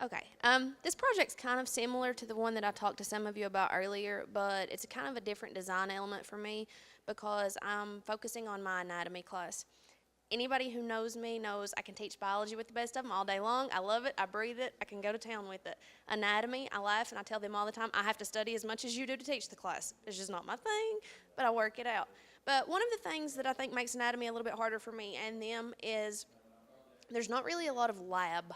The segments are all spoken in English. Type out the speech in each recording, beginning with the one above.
Okay. This project's kind of similar to the one that I talked to some of you about earlier, but it's a kind of a different design element for me because I'm focusing on my anatomy class. Anybody who knows me knows I can teach biology with the best of them all day long. I love it. I breathe it. I can go to town with it. Anatomy, I laugh and I tell them all the time, I have to study as much as you do to teach the class. It's just not my thing, but I work it out. But one of the things that I think makes anatomy a little bit harder for me and them is there's not really a lot of lab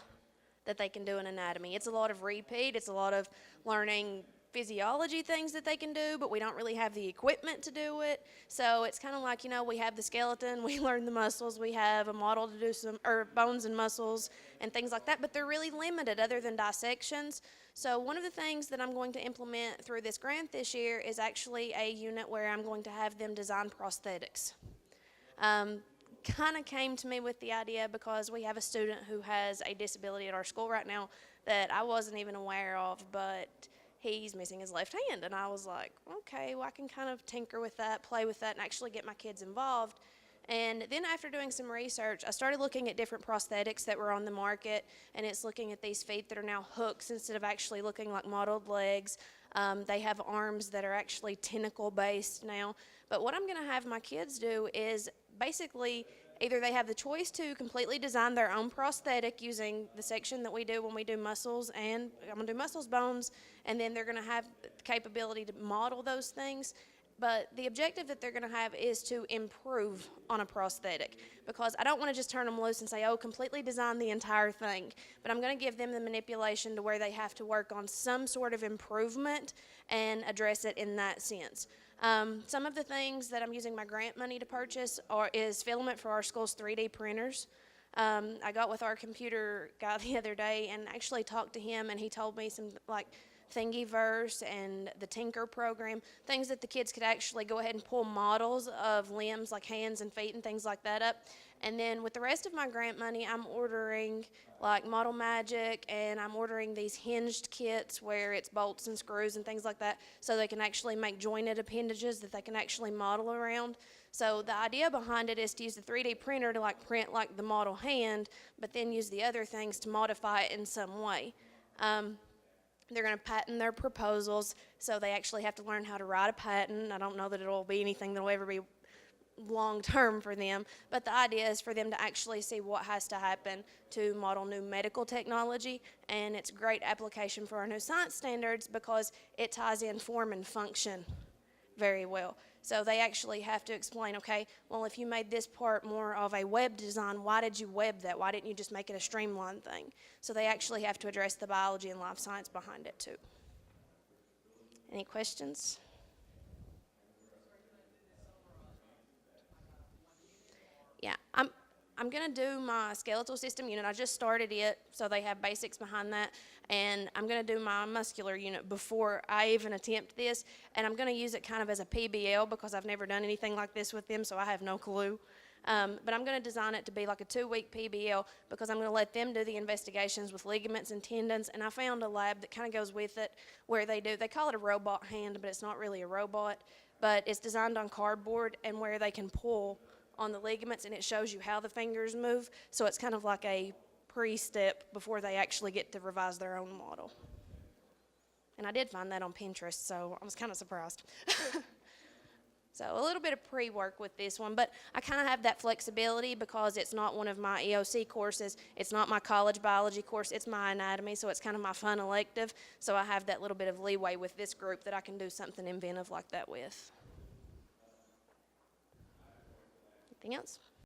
that they can do in anatomy. It's a lot of repeat. It's a lot of learning physiology things that they can do, but we don't really have the equipment to do it. So it's kind of like, we have the skeleton, we learn the muscles, we have a model to do some, or bones and muscles and things like that, but they're really limited other than dissections. So one of the things that I'm going to implement through this grant this year is actually a unit where I'm going to have them design prosthetics. Kind of came to me with the idea because we have a student who has a disability at our school right now that I wasn't even aware of, but he's missing his left hand. And I was like, okay, well, I can kind of tinker with that, play with that, and actually get my kids involved. And then after doing some research, I started looking at different prosthetics that were on the market, and it's looking at these feet that are now hooks instead of actually looking like modeled legs. They have arms that are actually tentacle-based now. But what I'm going to have my kids do is basically either they have the choice to completely design their own prosthetic using the section that we do when we do muscles, and I'm going to do muscles, bones, and then they're going to have the capability to model those things. But the objective that they're going to have is to improve on a prosthetic, because I don't want to just turn them loose and say, oh, completely design the entire thing. But I'm going to give them the manipulation to where they have to work on some sort of improvement and address it in that sense. Some of the things that I'm using my grant money to purchase is filament for our school's 3D printers. I got with our computer guy the other day and actually talked to him, and he told me some like Thingiverse and the Tinker program, things that the kids could actually go ahead and pull models of limbs like hands and feet and things like that up. And then with the rest of my grant money, I'm ordering like Model Magic, and I'm ordering these hinged kits where it's bolts and screws and things like that, so they can actually make jointed appendages that they can actually model around. So the idea behind it is to use the 3D printer to like print like the model hand, but then use the other things to modify it in some way. They're going to patent their proposals, so they actually have to learn how to write a patent. I don't know that it will be anything that will ever be long term for them, but the idea is for them to actually see what has to happen to model new medical technology, and it's a great application for our new science standards because it ties in form and function very well. So they actually have to explain, okay, well, if you made this part more of a web design, why did you web that? Why didn't you just make it a streamlined thing? So they actually have to address the biology and life science behind it too. Any questions? Yeah, I'm going to do my skeletal system unit. I just started it, so they have basics behind that. And I'm going to do my muscular unit before I even attempt this. And I'm going to use it kind of as a PBL because I've never done anything like this with them, so I have no clue. But I'm going to design it to be like a 2-week PBL because I'm going to let them do the investigations with ligaments and tendons. And I found a lab that kind of goes with it where they call it a robot hand, but it's not really a robot. But it's designed on cardboard and where they can pull on the ligaments, and it shows you how the fingers move. So it's kind of like a pre-step before they actually get to revise their own model. And I did find that on Pinterest, so I was kind of surprised. So a little bit of pre-work with this one, but I kind of have that flexibility because it's not one of my EOC courses. It's not my college biology course. It's my anatomy, so it's kind of my fun elective. So I have that little bit of leeway with this group that I can do something inventive like that with. Anything else?